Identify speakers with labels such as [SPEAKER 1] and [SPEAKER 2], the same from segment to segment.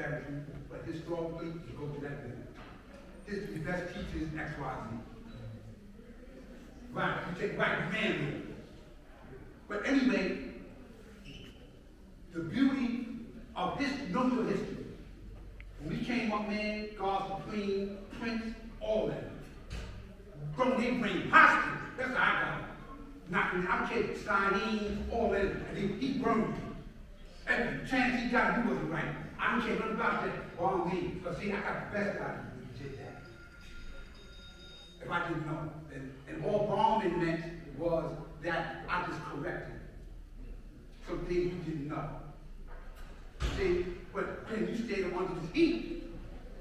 [SPEAKER 1] strategy, but historically, you go to that book. History best teaches X, Y, Z. Right, you take right, man. But anyway, the beauty of history, know your history. When we came up, man, God Supreme, Prince, all that. Bro, they bring hostage. That's how I got it. Knocking out kids, Stein, all that. And he burned me. Every chance he got, he wasn't right. I don't care nothing about that. Wrong me. But see, I got the best out of you when you did that. If I didn't know. And all bombing meant was that I just corrected some things you didn't know. See, but then you stayed under this heat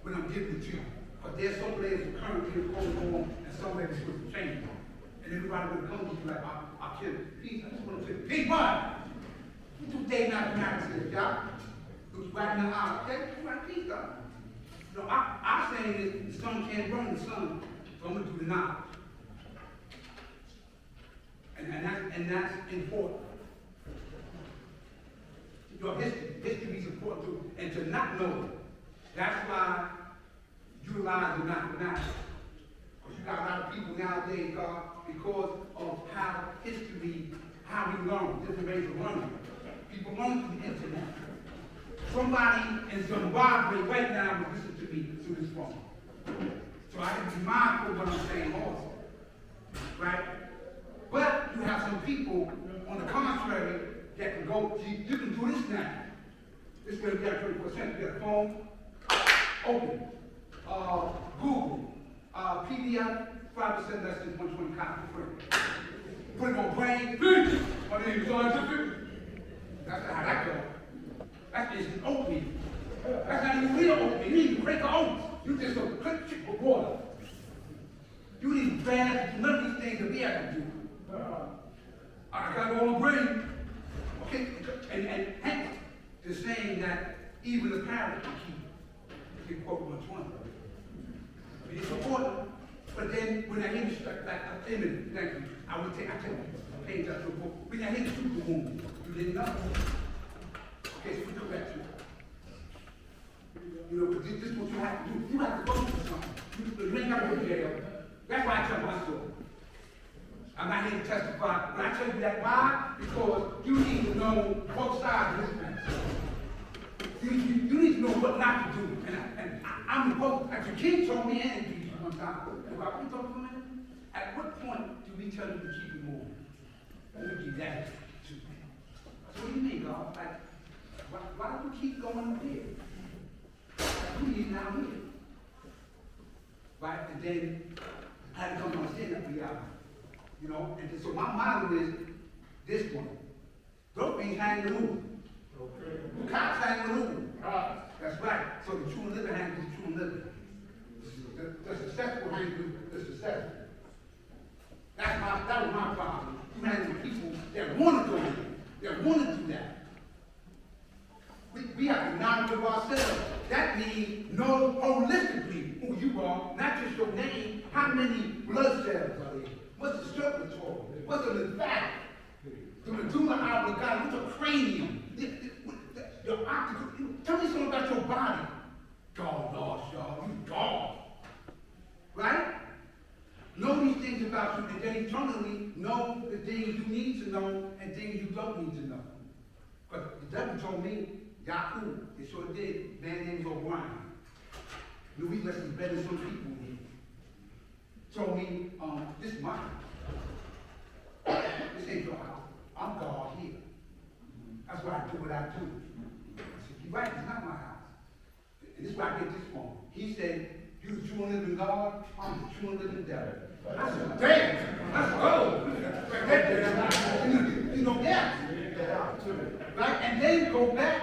[SPEAKER 1] when I'm giving it to you. But there's some layers of currency going on, and some layers supposed to change. And everybody would come to you like, I'll kill it. Peace, I just want to say, peace, what? You two days out of marriage here, y'all. Who's right in the eye, okay? You right, peace, God. No, I'm saying that the sun can't burn the sun, so I'm going to do the knowledge. And that's important. Your history is important too, and to not know it. That's why utilize the mathematics. Because you got a lot of people nowadays, because of how history, how we learn, different ways of learning. People learn through the internet. Somebody in Zimbabwe right now will listen to me through this phone. So I have to be mindful of what I'm saying also. Right? But you have some people, on the contrary, that can go, you can do this now. This is where we got 24%. You got a phone, open. Google, PDF, 5% less than 120 copies free. Put it on brain, my name is scientific. That's how that goes. That's just an oatmeal. That's not even real oatmeal. You need to break the oats. You just go click with water. You need to fast, none of these things that we have to do. I got it all on brain. Okay, and hence, they're saying that even the parents can keep quote 120. It's important, but then when I hear the like a minute, thank you, I take a page out of the book. When I hear the super wound, you didn't know. Okay, so we correct you. You know, because this is what you have to do. You have to go through something. You ain't got to go to jail. That's why I tell my story. I'm not here to testify. When I tell you that, why? Because you need to know both sides of this mess. You need to know what not to do. And I'm supposed, as your king told me and Jesus one time, about we talking about it? At what point do we tell you to keep it moving? Let me give that to you. So what do you mean, God? Like, why don't we keep going up here? We need now here. Right? And then I had to come to understand that reality. You know, and so my motto is this one. Those things hang the moon. Okay. Cops hang the moon. That's right. So the true and living hangs with the true and living. The successful hangs with the successful. That was my problem. You hang with people that want to go there, that want to do that. We have to knowledge of ourselves. That means know holistically who you are, not just your name, how many blood cells are there. What's the circulatory? What's the lymphatic? The medulla oblongata, what's the cranium? Your optical. Tell me something about your body. God, lost, y'all. You God. Right? Know these things about you, and then eternally know the things you need to know and things you don't need to know. But the devil told me, Yahoo, it sure did. Man named O'Brien. Louis lessons better than some people here. Told me, this is my house. This ain't your house. I'm God here. That's why I do what I do. I said, you're right, it's not my house. And this is where I get this from. He said, you the true and living God, I'm the true and living devil. I said, damn, let's go. You know, yeah. Right? And then go back.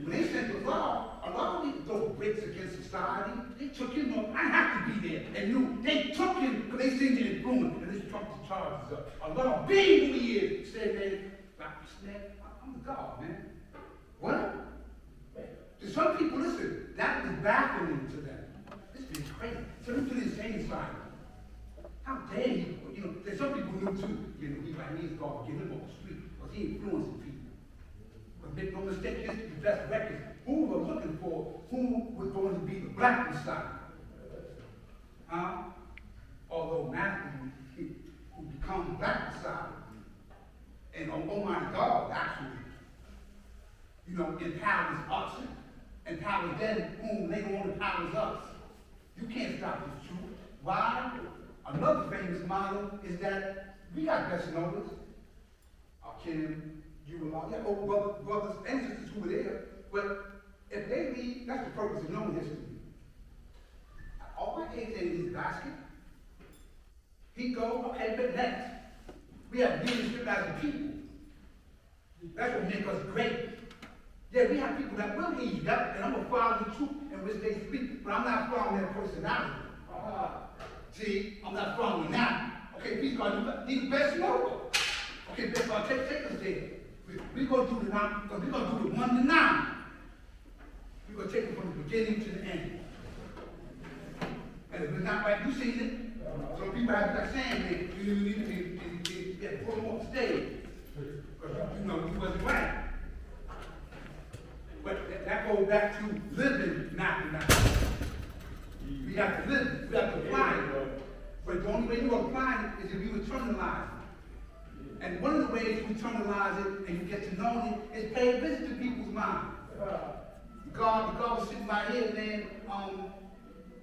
[SPEAKER 1] When they sent the law, a lot of these throw bricks against society. They took him on. I have to be there. And knew they took him because they seen the influence and they trumped the charges up. A lot of being who he is said, man, I'm the God, man. What? To some people, listen, that was baffling to them. This is crazy. Some people didn't say inside. How dare he? You know, there's some people knew too. You know, he like needs God to get him off the street because he influencing people. But make no mistake, history, best records. Who we were looking for and Almighty God, actually, empowers us, empowers them whom later on empowers us. You can't stop this truth. Why? Another famous motto is that we got best knowers. Kim, you and all, yeah, brothers and sisters who were there. But if they leave, that's the purpose of knowing history. All my eggs in his basket. He go, okay, but next. We have leadership as a people. That's what makes us great. Yeah, we have people that will lead you, and I'm going to follow the truth in which they speak, but I'm not following their personality. See, I'm not following that. Okay, please God, you need the best knower. Okay, best God, take us there. We're going to do the 9, because we're going to do the 1 to 9. We're going to take it from the beginning to the end. And if it's not right, you seen it. So people have that saying, man, you need to pull them off the stage. Because you wasn't right. But that goes back to living not. We have to live it. We have to apply it. But the only way you apply it is if you internalize it. And one of the ways you internalize it and you get to know it is pay a visit to people's minds. God was sitting right here, man.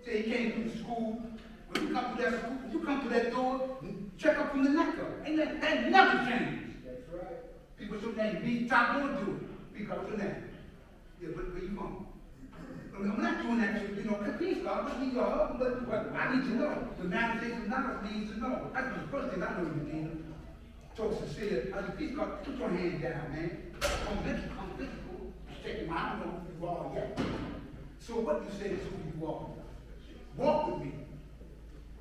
[SPEAKER 1] Say he came through the school. When you come to that school, you come to that door, check up from the neck up. Ain't that never changed. That's right. People should name me, top door do it. Because of that. Yeah, but where you from? I'm not doing that to, please God, but we are, but I need to know. The manifestation of knowledge needs to know. That's the first thing I know you did. So sincere. I said, please God, put your hand down, man. I'm physical. Check him out. I don't know who you are yet. So what you say is who you are. Walk with me.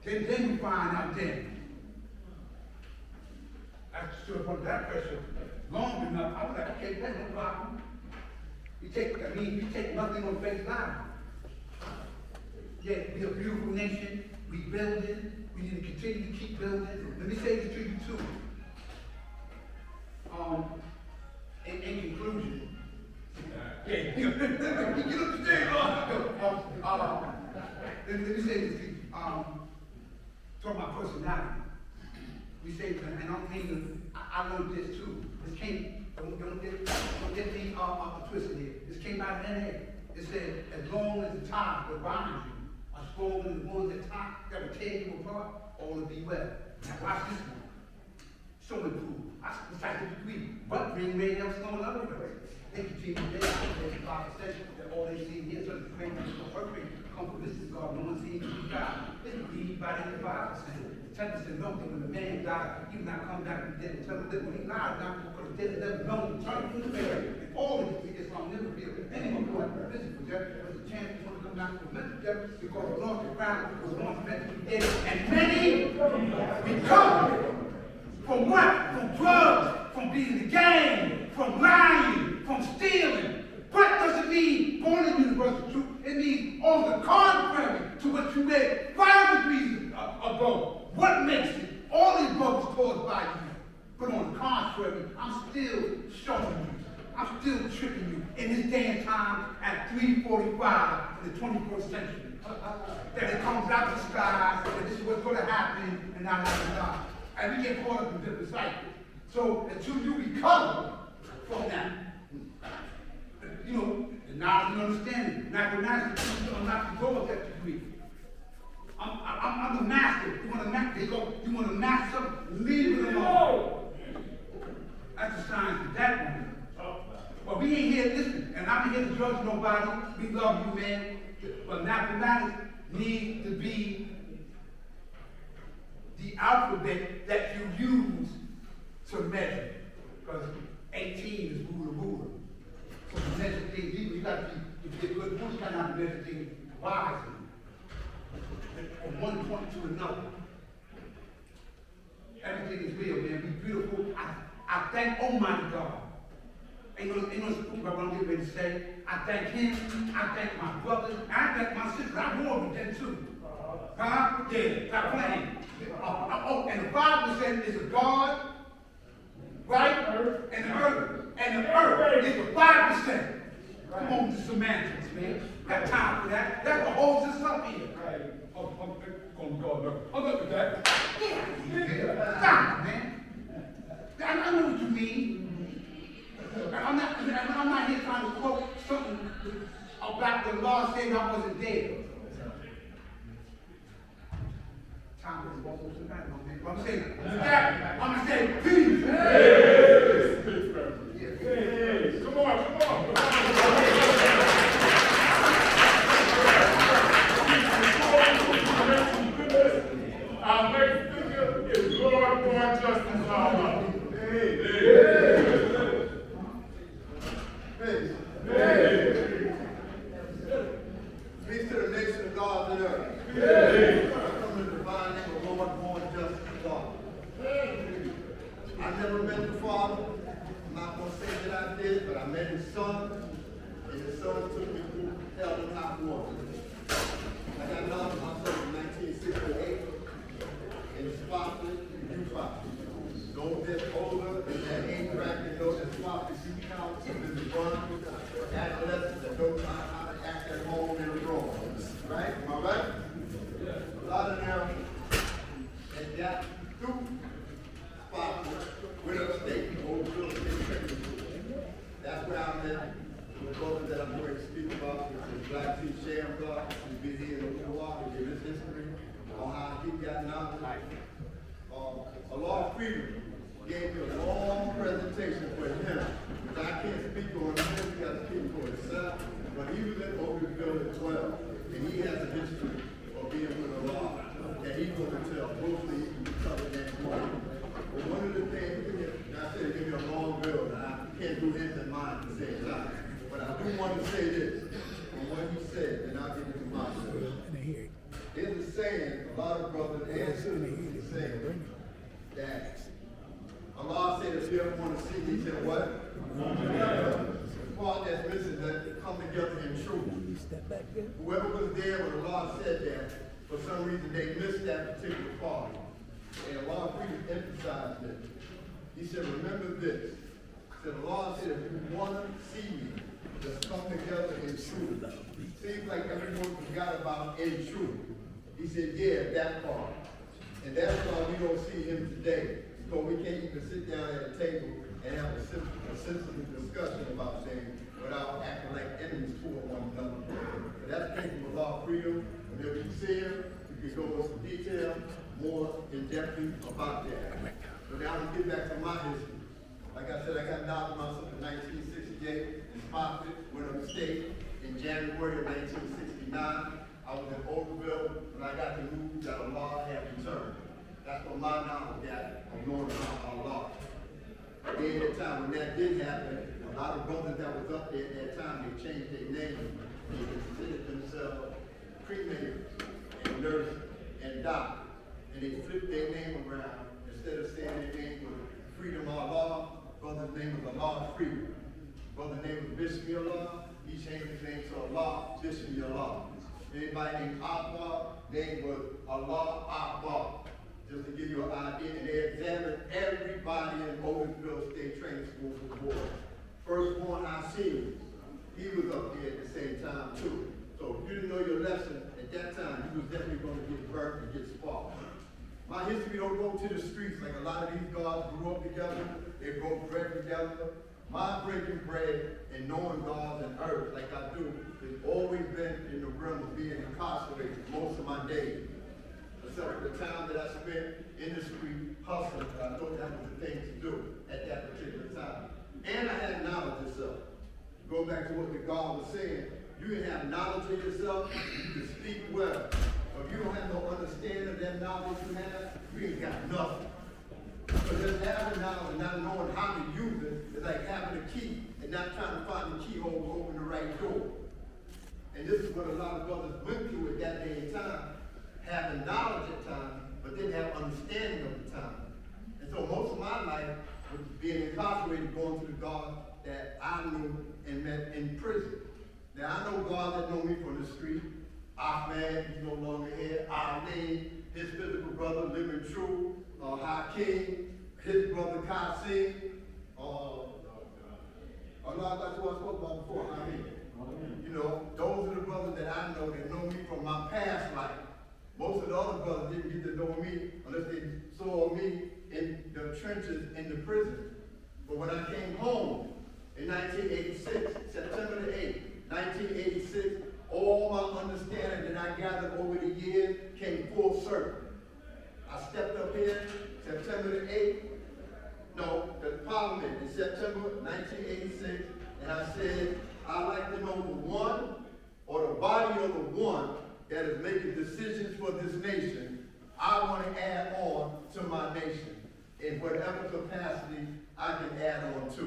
[SPEAKER 1] Then we find out then. I should have put that question long enough. I was like, okay, that's no problem. We take nothing on face value. Yeah, we're a beautiful nation. We building. We need to continue to keep building. Let me say this to you too. In conclusion. Yeah, get up the stage. Let me say this to you. Talk about personality. We say, and I don't mean to, I learned this too. This came, don't get me twisted here. This came out of NA. It said, as long as the ties that bind you are stronger than the ones that will tear you apart, all will be well. Now watch this one. So improved. I decided to agree. But bring made else going other way. Thank you, Jesus. They are 5% that all they see here, so the great perfect come from this is God. No one sees God. It's believed by the 5%. 10% know that when the man died, he would not come back from the dead. Tell them that when he lied, not because the dead is never known. Turn from the grave. And all of it is on never feel anyone going to physical death. There's a chance he's going to come back from mental death because the Lord is found was once meant to be dead. And many recover from what? From drugs, from being in the game, from lying, from stealing. What does it mean? Born in universal truth. It means on the contrary to what you read 5 degrees ago. What makes it? All these books caused by you. But on the contrary, I'm still showing you. I'm still tricking you in this day and time at 3:45 in the 21st century. That it comes out of the sky, that this is what's going to happen, and not die. And we get caught up in different cycles. So until you recover from that, the knowledge and understanding, mathematics, I'm not the goal of that degree. I'm the master. You want to master? You want to master something? Leave it alone. That's the science of that one. But we ain't here to listen, and I'm not here to judge nobody. We love you, man. But mathematics needs to be the alphabet that you use to measure. Because 18 is ruler. So to measure things, you got to be good. You cannot measure things wisely. From one point to another. Everything is real, man. Be beautiful. I thank Almighty God. Ain't no spook about what I'm getting ready to say. I thank him. I thank my brothers. I thank my sisters. I'm more with them too. Huh? Yeah, stop playing. And the Bible says it's a God, right? And the earth. And the earth is the 5%. Come on with the semantics, man. Got time for that. That's what holds us up here. I'm up with that. Yeah. Stop, man. I know what you mean. I'm not here trying to quote something about the law saying I wasn't there. Time is almost tonight, but I'm saying, I'm gonna say, peace.
[SPEAKER 2] Hey. Come on, come on. Our next speaker is Lord Justice Allah.
[SPEAKER 3] Peace to the nation of God and earth. I come in the divine name of Lord, born justice God. I never met the Father. I'm not going to say that I did, but I met his Son, and his Son took me through hell and hot water. I got knowledge of myself in 1968 in Spotless, Utah. Those that's older and that age bracket know that Spotless, Utah is the one adolescents that don't know how to act at home in the room. Right? Am I right? A lot of them had got through Spotless with upstate, Oakville State Training School. That's where I met the brother that I'm going to speak about, which is Black T. Shamgar, who's been here in Milwaukee, give his history on how he got knowledge. A law of freedom gave me a long presentation for him, because I can't speak on him, he got to speak for himself, but he was in Oakville as well, and he has a history of being with the law that he's going to tell. Hopefully he can cover that morning. But one of the things, I said, give me a long bill, and I can't do his and mine at the same time. But I do want to say this, on what he said, and I'll give it to my bill. There's a saying, a lot of brothers and sisters say that Allah said, if you ever want to see me, he said what? The part that's missing, that come together in truth. Whoever was there when Allah said that, for some reason they missed that particular part. And Allah really emphasized it. He said, remember this. He said, Allah said, if you want to see me, just come together in truth. Seems like everyone forgot about in truth. He said, yeah, that part. And that's why we don't see him today. Because we can't even sit down at a table and have a sensible discussion about things without acting like enemies toward one another. But that's came from law freedom. And if you see him, you can go into some detail, more in depth about that. But now to get back to my history. Like I said, I got knowledge myself in 1968 in Spotless, went upstate in January of 1969. I was in Oakville when I got the news that Allah had returned. That's what my knowledge got of knowing about Allah. During that time when that did happen, a lot of brothers that was up there at that time, they changed their name. They considered themselves cremated and nurse and doctor. And they flipped their name around. Instead of saying their name was Freedom Allah, brother's name was Allah Freedom. Brother's name was Bismillah. He changed his name to Allah, Bismillah. Anybody named Akbar, name was Allah Akbar. Just to give you an idea, and they examined everybody in Oakville State Training School for the board. Firstborn Hashim, he was up there at the same time too. So if you didn't know your lesson at that time, you was definitely going to get burnt and get sparked. My history don't go to the streets like a lot of these guys grew up together, they broke bread together. My breaking bread and knowing God and earth like I do has always been in the realm of being incarcerated most of my days. Except for the time that I spent in the street hustling, I thought that was the thing to do at that particular time. And I had knowledge of self. Go back to what the God was saying. You can have knowledge of yourself, you can speak well. But if you don't have no understanding of that knowledge you have, you ain't got nothing. Because just having knowledge and not knowing how to use it is like having a key and not trying to find the keyhole to open the right door. And this is what a lot of brothers went through at that day and time, having knowledge at times, but didn't have understanding of the time. And so most of my life was being incarcerated, going to the God that I knew and met in prison. Now I know God that know me from the street. Ahmed, he's no longer here. Ali, his physical brother, living true. Hakeem, his brother Qasim. That's who I spoke about before. You know, those are the brothers that I know that know me from my past life. Most of the other brothers didn't get to know me unless they saw me in the trenches in the prison. 1986, all my understanding that I gathered over the years came full circle. I stepped up here September the 8th, no, the Parliament in September 1986, and I said, I'd like to know the one or the body of the one that is making decisions for this nation. I want to add on to my nation in whatever capacity I can add on to.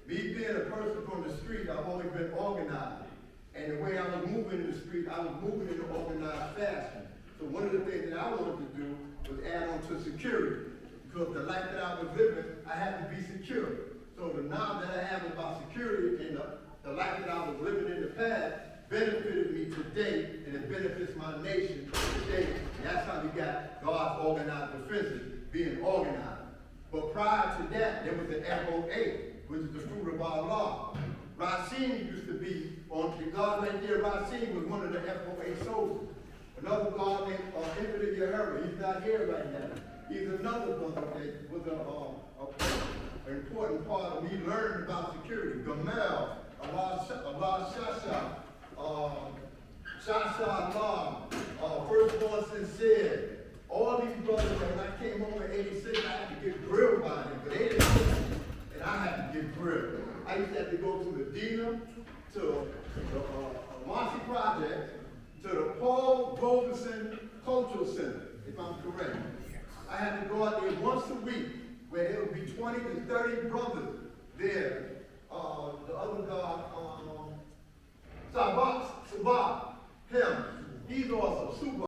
[SPEAKER 3] Me being a person from the street, I've always been organized. And the way I was moving in the street, I was moving in an organized fashion. So one of the things that I wanted to do was add on to security. Because the life that I was living, I had to be secure. So the knowledge that I have about security and the life that I was living in the past benefited me today, and it benefits my nation today. And that's how we got God's organized defenses being organized. But prior to that, there was the FOA, which is the fruit of our law. Racine used to be on the guard right there. Racine was one of the FOA soldiers. Another guard named Infinite Yahara, he's not here right now. He's another brother that was an important part of me learning about security. Gamel, Allah Shasha, Shasha Allah, Firstborn Sincere. All these brothers, when I came home in 86, I had to get grilled by them, but they didn't know me, and I had to get grilled. I used to have to go to Medina, to the Marcy Project, to the Paul Robeson Cultural Center, if I'm correct. I had to go out there once a week, where there would be 20 to 30 brothers there. The other guy, Sabah, him, he's also super.